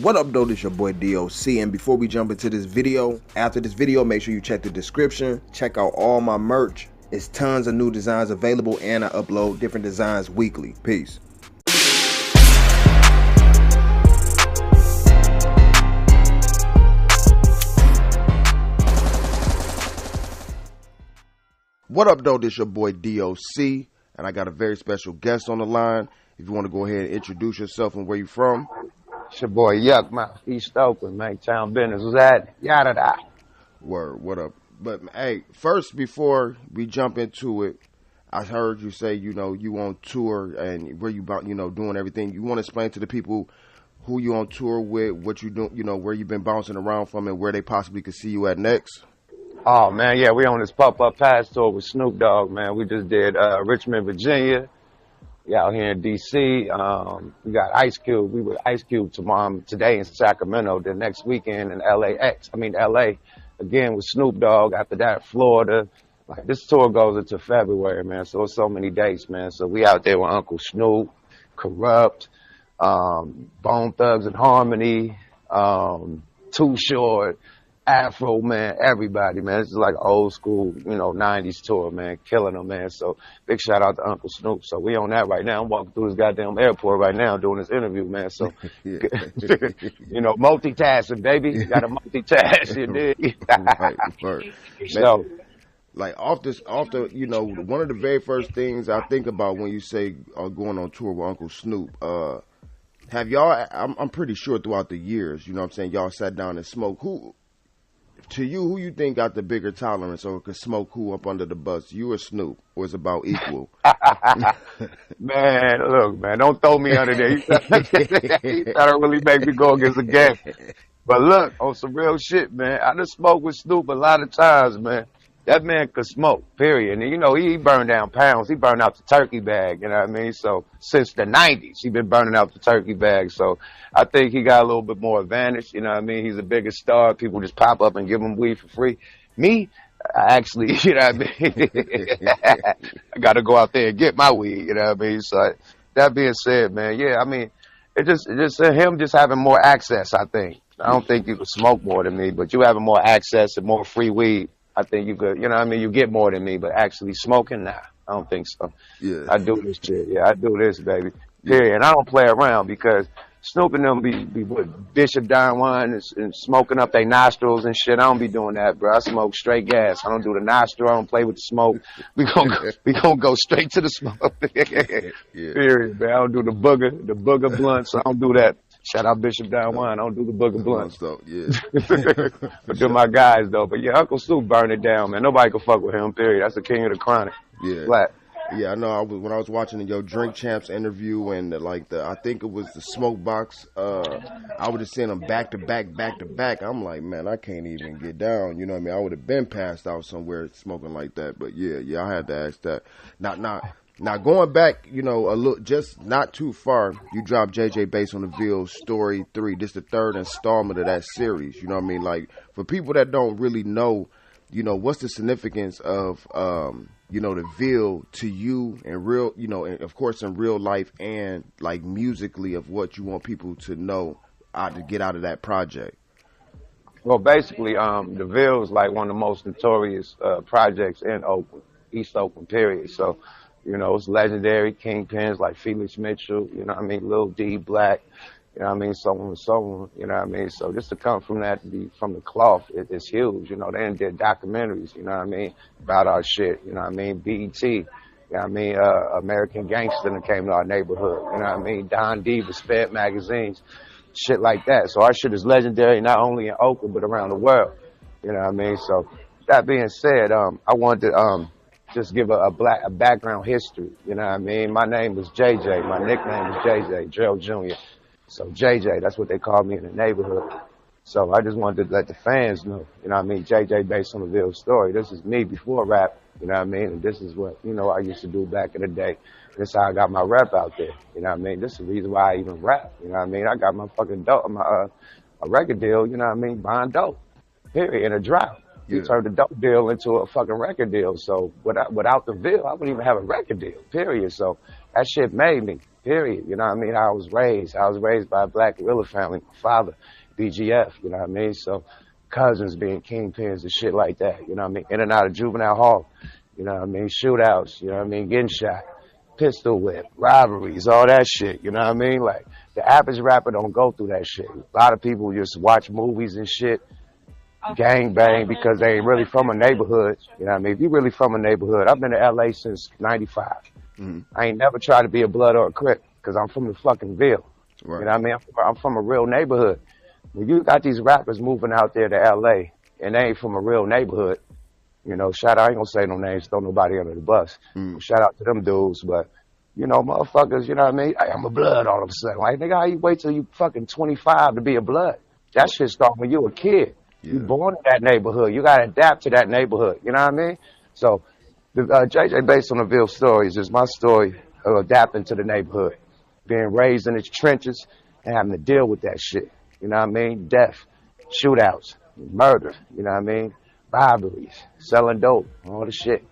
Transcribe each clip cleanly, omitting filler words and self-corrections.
What up though, this your boy DOC, and before we jump into this video, after this video, make sure you check the description, check out all my merch. It's tons of new designs available and I upload different designs weekly. Peace. What up though, this your boy DOC, and I got a very special guest on the line. If you want to go ahead and introduce yourself and where you from. It's your boy Yukmouth, East Oakland, man. Town business was that yada da. Word, what up? But hey, first before we jump into it, I heard you say you on tour and where you doing everything. You want to explain to the people who you on tour with, what you do, where you've been bouncing around from, and where they possibly could see you at next. Oh man, yeah, we on this pop-up pass tour with Snoop Dogg, man. We just did Richmond, Virginia. We out here in DC. We got Ice Cube. We with Ice Cube today in Sacramento. The next weekend in LA again with Snoop Dogg. After that, Florida. Like this tour goes into February, man. So it's so many dates, man. So we out there with Uncle Snoop, Corrupt, Bone Thugs and Harmony, Too Short, Afroman, everybody, man. This is like old school, 90s tour, man. Killing them, man. So big shout out to Uncle Snoop. So we on that right now. I'm walking through this goddamn airport right now doing this interview, man. So, multitasking, baby. You got to multitask, you dig? Right. So, like one of the very first things I think about when you say going on tour with Uncle Snoop, have y'all, I'm pretty sure throughout the years, y'all sat down and smoked. To you, who you think got the bigger tolerance or could smoke who up under the bus, you or Snoop, or is about equal? Man, look, man, don't throw me under there. You try to really make me go against the game. But look, on some real shit, man, I done smoked with Snoop a lot of times, man. That man could smoke, period. And, he burned down pounds. He burned out the turkey bag, you know what I mean? So since the 90s, he been burning out the turkey bag. So I think he got a little bit more advantage, you know what I mean? He's a bigger star. People just pop up and give him weed for free. Me, I actually, you know what I mean? I got to go out there and get my weed, you know what I mean? So that being said, man, yeah, I mean, it just him just having more access, I think. I don't think you could smoke more than me, but you having more access and more free weed. I think you could, you get more than me, but actually smoking, nah, I don't think so. Yeah. I do this shit. Yeah, I do this, baby. Period. And I don't play around because Snoop and them be with Bishop Don Juan and smoking up their nostrils and shit. I don't be doing that, bro. I smoke straight gas. I don't do the nostril. I don't play with the smoke. We gonna go straight to the smoke. Yeah. Period, man. I don't do the booger blunts. I don't do that. Shout out Bishop Don Juan. I don't do the booger blunts. Yeah. But they're my guys, though. But yeah, Uncle Snoop burned it down, man. Nobody can fuck with him, period. That's the king of the chronic. Yeah. Flat. Yeah, I know. When I was watching your Drink Champs interview and I think it was the Smoke Box. I was just seeing them back to back. I'm like, man, I can't even get down. You know what I mean? I would have been passed out somewhere smoking like that. But yeah, I had to ask that. Now going back, a little, just not too far. You dropped JJ based on the Ville Story 3. This the third installment of that series. You know what I mean? Like for people that don't really know, what's the significance of the Ville to you and real, and of course in real life and like musically of what you want people to know to get out of that project. Well, basically, the Ville is like one of the most notorious projects in Oakland, East Oakland, period. So, it's legendary kingpins like Felix Mitchell, Lil D, Black, so on and so on, So just to come from that, from the cloth, it's huge, They did documentaries, about our shit, BET, American Gangster that came to our neighborhood, Don D was fed magazines, shit like that. So our shit is legendary, not only in Oakland, but around the world, So that being said, I wanted to, just give a background history, My name is JJ. My nickname is JJ, Drill Jr. So JJ, that's what they call me in the neighborhood. So I just wanted to let the fans know, JJ based on the Ville Story. This is me before rap, and this is what, I used to do back in the day. This is how I got my rap out there, This is the reason why I even rap, I got my fucking dope, a record deal, buying dope, period, in a drought. You turned the dope deal into a fucking record deal. So without the Ville, I wouldn't even have a record deal, period. So that shit made me, period. You know what I mean? I was raised by a black gorilla family. My father, BGF, you know what I mean? So cousins being kingpins and shit like that, you know what I mean? In and out of juvenile hall, you know what I mean? Shootouts, you know what I mean? Getting shot, pistol whip, robberies, all that shit, you know what I mean? Like, the average rapper don't go through that shit. A lot of people just watch movies and shit, gang bang, because they ain't really from a neighborhood, you know what I mean? If you really from a neighborhood, I've been to LA since 95. I ain't never tried to be a blood or a crip, because I'm from the fucking Ville. Right. You know what I mean? I'm from a real neighborhood. When you got these rappers moving out there to LA and they ain't from a real neighborhood, you know, I ain't gonna say no names, throw nobody under the bus. Shout out to them dudes, but, you know, motherfuckers, you know what I mean? Hey, I'm a blood all of a sudden. Like, nigga, how you wait till you fucking 25 to be a blood? That shit start when you a kid. Yeah. You born in that neighborhood. You gotta adapt to that neighborhood. You know what I mean? So, JJ, based on the Ville stories, is my story of adapting to the neighborhood, being raised in its trenches and having to deal with that shit. You know what I mean? Death, shootouts, murder, you know what I mean? Robberies, selling dope, all the shit.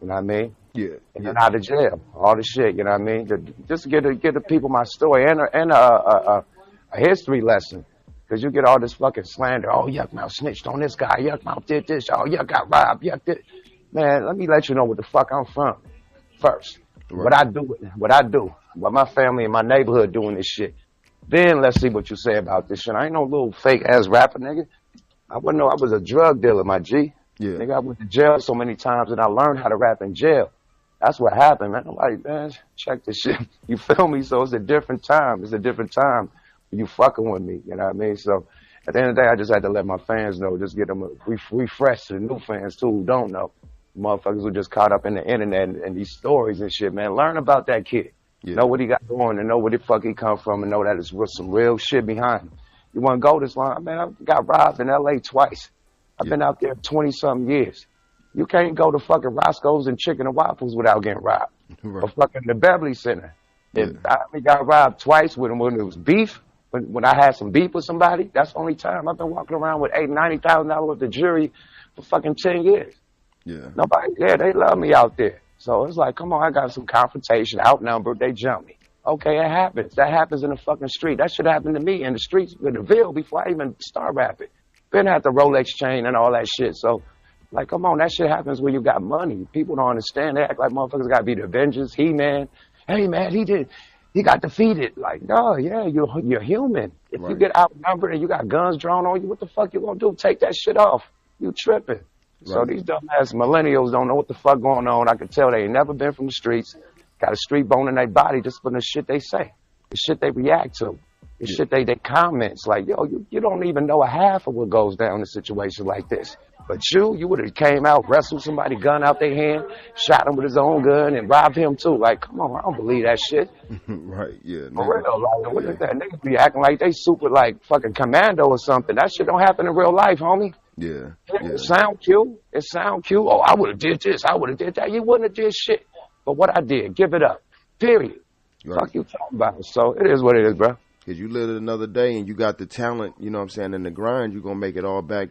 You know what I mean? Yeah. And then out of jail, all the shit, you know what I mean? Just to give the people my story and a history lesson. Because you get all this fucking slander. Oh, Yukmouth snitched on this guy. Yukmouth did this. Oh, Yuck got robbed. Yuck did. Man, let me let you know what the fuck I'm from first. Right. What I do, what my family and my neighborhood doing this shit. Then let's see what you say about this shit. I ain't no little fake ass rapper, nigga. I wouldn't know I was a drug dealer, my G. Yeah. Nigga, I went to jail so many times and I learned how to rap in jail. That's what happened, man. I'm like, man, check this shit. You feel me? So it's a different time. It's a different time when you fucking with me. You know what I mean? So at the end of the day, I just had to let my fans know, just get them a refresh to the new fans too who don't know. Motherfuckers who just caught up in the internet and these stories and shit, man. Learn about that kid. Yeah. Know what he got going and know where the fuck he come from and know that it's some real shit behind him. You want to go this long? Man, I got robbed in L.A. twice. I've been out there 20-something years. You can't go to fucking Roscoe's and Chicken and Waffles without getting robbed. Right. Or fucking the Beverly Center. Yeah. I only got robbed twice when it was beef. When I had some beef with somebody, that's the only time. I've been walking around with $90,000 with the jury for fucking 10 years. Yeah. Nobody, they love me out there. So it's like, come on, I got some confrontation, outnumbered, they jump me. Okay, it happens. That happens in the fucking street. That should happen to me in the streets in the Ville before I even start rapping. Been at the Rolex chain and all that shit. So, like, come on, that shit happens when you got money. People don't understand. They act like motherfuckers got to be the Avengers, He-Man. Hey, man, he got defeated. Like, no, yeah, you're human. If you get outnumbered and you got guns drawn on you, what the fuck you gonna do? Take that shit off. You tripping. So these dumbass millennials don't know what the fuck going on. I can tell they ain't never been from the streets. Got a street bone in their body just for the shit they say, the shit they react to, the shit they comments. Like, yo, you don't even know a half of what goes down in a situation like this. But you would have came out, wrestled somebody, gun out their hand, shot him with his own gun, and robbed him too. Like, come on, I don't believe that shit. Right, yeah. For real, like, what is that? Niggas be acting like they super, like, fucking commando or something. That shit don't happen in real life, homie. Yeah. It sound cute. It sound cute. Oh, I would have did this. I would have did that. You wouldn't have did shit. But what I did, give it up. Period. Right. Fuck you talking about. So it is what it is, bro. Because you live it another day and you got the talent, you know what I'm saying, in the grind, you're going to make it all back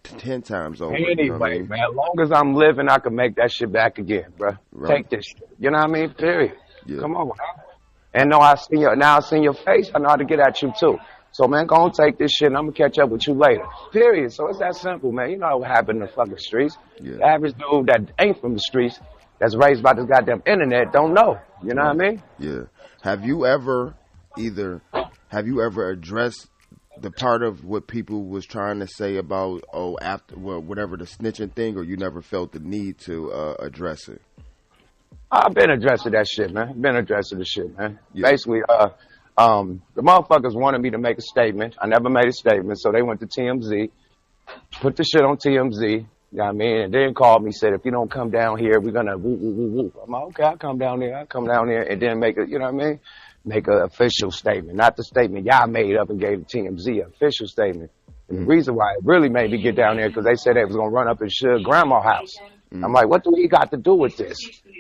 10 times over. Anyway, you know what I mean? man, as long as I'm living, I can make that shit back again, bro. Right. Take this shit. You know what I mean? Period. Yeah. Come on, man. And now I see your face, I know how to get at you too. So, man, go on, take this shit, and I'm going to catch up with you later. Period. So it's that simple, man. You know what happened in the fucking streets. Yeah. The average dude that ain't from the streets, that's raised by this goddamn internet, don't know. You know what I mean? Yeah. Have you ever addressed the part of what people was trying to say about, whatever the snitching thing, or you never felt the need to address it? I've been addressing that shit, man. Yeah. Basically, the motherfuckers wanted me to make a statement. I never made a statement, so they went to TMZ, put the shit on TMZ, you know what I mean, and then called me, said, if you don't come down here, we're gonna woo, woo, woo, woo. I'm like, okay, I'll come down there, and then make a, you know what I mean, make an official statement, not the statement y'all made up and gave to TMZ, an official statement. And the reason why it really made me get down there, because they said they was gonna run up in Suge grandma's house. I'm like, what do he got to do with this?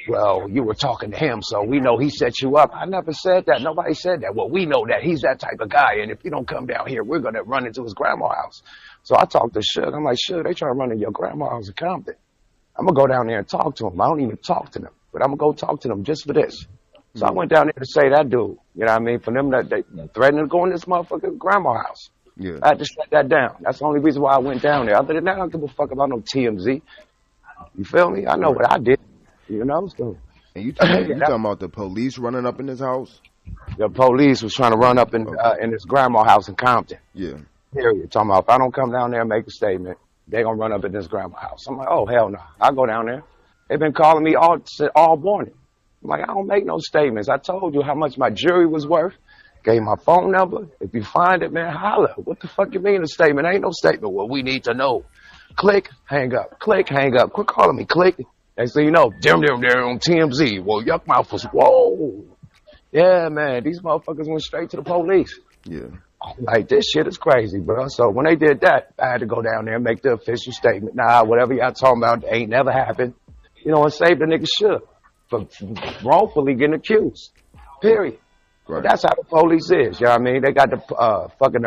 Well, you were talking to him, so we know he set you up. I never said that. Nobody said that. Well, we know that he's that type of guy, and if you don't come down here, we're going to run into his grandma's house. So I talked to Suge. I'm like, Suge, they trying to run into your grandma's house in Compton. I'm going to go down there and talk to him. I don't even talk to them, but I'm going to go talk to them just for this. So I went down there to say that dude. You know what I mean? For them, they threatening to go in this motherfucking grandma house. Yeah. I had to shut that down. That's the only reason why I went down there. Other than that, I don't give a fuck about no TMZ. You feel me? I know what I did. You know? So. And you talking about the police running up in his house? The police was trying to run up in his grandma house in Compton. Yeah. Period. Talking about if I don't come down there and make a statement, they gonna run up in this grandma house. I'm like, oh hell no. I'll go down there. They've been calling me all morning. I'm like, I don't make no statements. I told you how much my jewelry was worth. Gave my phone number. If you find it, man, holla. What the fuck you mean a statement? Ain't no statement. Well, we need to know. Click, hang up. Click, hang up. Quit calling me. Click. Next thing you know, they're on TMZ. Well, Yukmouth was, whoa. Yeah, man, these motherfuckers went straight to the police. Yeah. Like, this shit is crazy, bro. So when they did that, I had to go down there and make the official statement. Nah, whatever y'all talking about ain't never happened. You know, and save the nigga shit for wrongfully getting accused. Period. Right. That's how the police is, you know what I mean? They got the fucking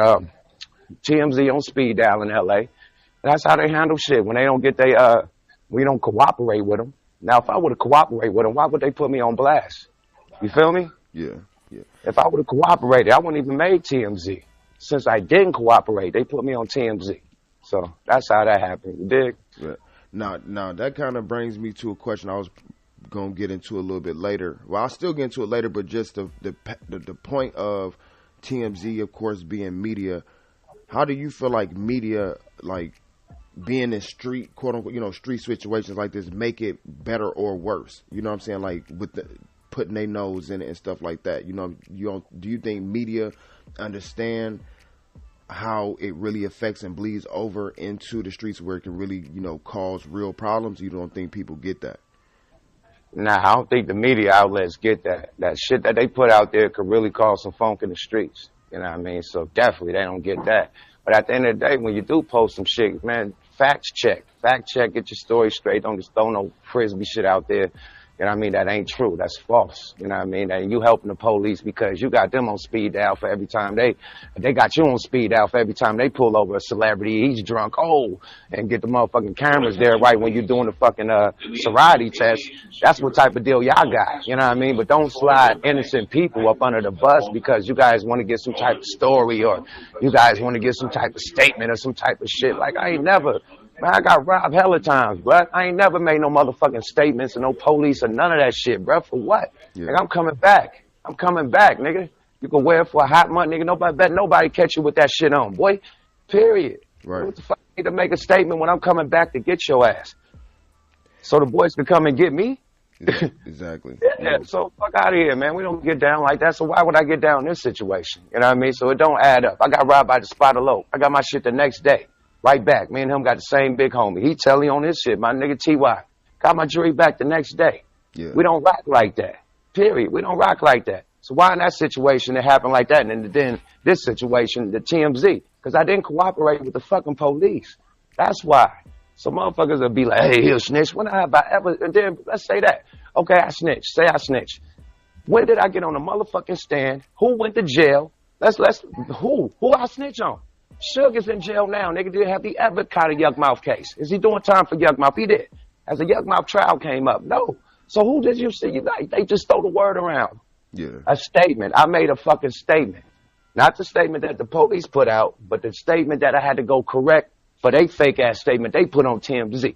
TMZ on speed dial in L.A. That's how they handle shit. When they don't get we don't cooperate with them. Now, if I would have cooperated with them, why would they put me on blast? You feel me? Yeah, yeah. If I would have cooperated, I wouldn't even made TMZ. Since I didn't cooperate, they put me on TMZ. So that's how that happened. You dig? Yeah. Now that kind of brings me to a question I was gonna get into a little bit later. Well, I'll still get into it later, but just the point of TMZ, of course, being media. How do you feel like media, like being in street, quote unquote, street situations like this, make it better or worse? You know what I'm saying? Like with putting their nose in it and stuff like that. Do you think media understand how it really affects and bleeds over into the streets where it can really, cause real problems? You don't think people get that? Nah, I don't think the media outlets get that. That shit that they put out there could really cause some funk in the streets. You know what I mean? So definitely they don't get that. But at the end of the day, when you do post some shit, man, fact check, get your story straight. Don't just throw no frisbee shit out there. You know what I mean? That ain't true. That's false. You know what I mean? And you helping the police because you got them on speed dial for every time they got you on speed dial for every time they pull over a celebrity. He's drunk. Oh, and get the motherfucking cameras there right when you're doing the fucking sobriety test. That's what type of deal y'all got. You know what I mean? But don't slide innocent people up under the bus because you guys want to get some type of story or you guys want to get some type of statement or some type of shit. Like I ain't never. Man, I got robbed hella times, bruh. I ain't never made no motherfucking statements or no police or none of that shit, bruh. For what? Yeah. Like, I'm coming back. I'm coming back, nigga. You can wear it for a hot month, nigga. Nobody catch you with that shit on, boy. Period. Right. What the fuck? I need to make a statement when I'm coming back to get your ass. So the boys can come and get me? Exactly. Yeah, so fuck out of here, man. We don't get down like that, so why would I get down in this situation? You know what I mean? So it don't add up. I got robbed by the spot of low. I got my shit the next day. Right back. Me and him got the same big homie. He telling on his shit. My nigga T.Y. Got my jewelry back the next day. Yeah. We don't rock like that. Period. We don't rock like that. So why in that situation it happened like that? And then this situation, the TMZ. Because I didn't cooperate with the fucking police. That's why. So motherfuckers will be like, hey, he'll snitch. When have I ever? And then let's say that. Okay, I snitch. Say I snitch. When did I get on the motherfucking stand? Who went to jail? Who I snitch on? Suge is in jail now. Nigga didn't have he ever caught a Yukmouth case. Is he doing time for Yukmouth? He did. As a Yukmouth trial came up. No. So who did you see? They just throw the word around. Yeah. A statement. I made a fucking statement. Not the statement that the police put out, but the statement that I had to go correct for they fake ass statement they put on TMZ.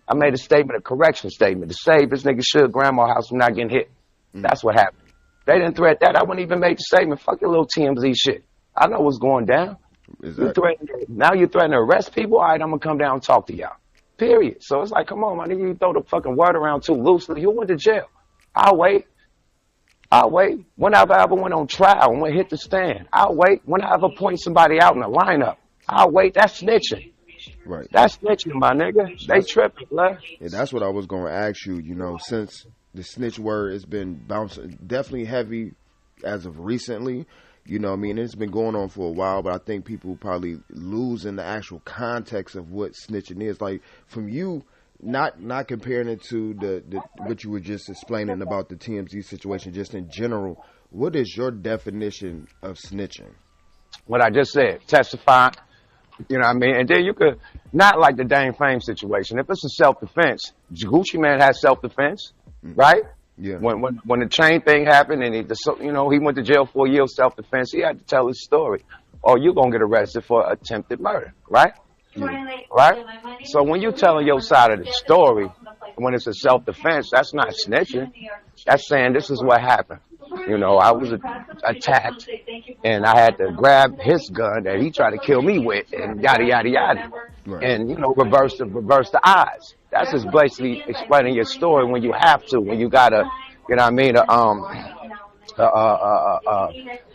I made a statement, a correction statement to save this nigga Suge grandma house from not getting hit. That's what happened. They didn't threat that. I wouldn't even make the statement. Fuck your little TMZ shit. I know what's going down. Exactly. Now you're threatening to arrest people? All right, I'm going to come down and talk to y'all. Period. So it's like, come on, my nigga, you throw the fucking word around too loosely. You went to jail. I'll wait. When I've ever went on trial and went hit the stand, I'll wait. When I ever point somebody out in the lineup, I'll wait. That's snitching. Right. That's snitching, my nigga. They tripping, blood. Yeah, that's what I was going to ask you. Since the snitch word has been bouncing definitely heavy as of recently. You know what I mean? It's been going on for a while, but I think people probably losing the actual context of what snitching is. Like, from you, not comparing it to the what you were just explaining about the TMZ situation, just in general, what is your definition of snitching? What I just said, testify, you know what I mean? And then you could, not like the Dame Fame situation. If it's a self-defense, Gucci Man has self-defense, right? Yeah. When the chain thing happened and he went to jail for a year of self-defense, he had to tell his story, or you're gonna get arrested for attempted murder, right? Yeah. Right? So when you're telling your side of the story, when it's a self-defense, that's not snitching. That's saying this is what happened. You know, I was attacked, and I had to grab his gun that he tried to kill me with, and yada yada yada, Right. and reverse the odds. That's just basically explaining your story when you have to, when you gotta, you know what I mean?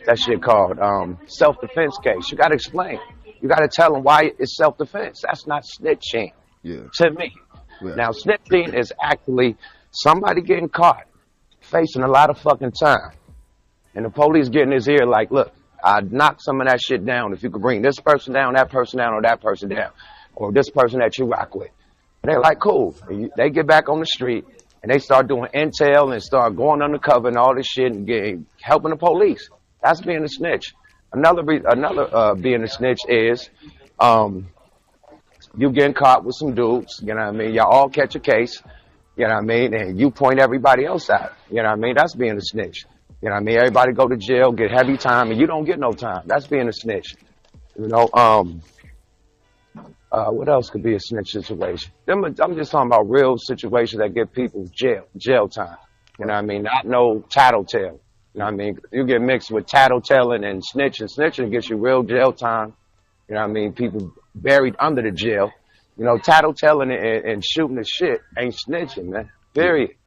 That shit called self-defense case. You gotta explain. You gotta tell them why it's self-defense. That's not snitching. Yeah. To me. Yeah. Now, snitching is actually somebody getting caught, facing a lot of fucking time. And the police getting his ear like, look, I'd knock some of that shit down if you could bring this person down, that person down, or that person down, or this person that you rock with. And they're like, cool. And they get back on the street, and they start doing intel and start going undercover and all this shit and helping the police. That's being a snitch. Another being a snitch is you getting caught with some dudes, you know what I mean? Y'all all catch a case, you know what I mean? And you point everybody else out, you know what I mean? That's being a snitch. You know what I mean? Everybody go to jail, get heavy time, and you don't get no time. That's being a snitch. You know, what else could be a snitch situation? I'm just talking about real situations that get people jail time. You know what I mean? Not no tattletale. You know what I mean? You get mixed with tattletelling and snitching. Snitching gets you real jail time. You know what I mean? People buried under the jail. You know, tattletelling and shooting the shit ain't snitching, man. Period.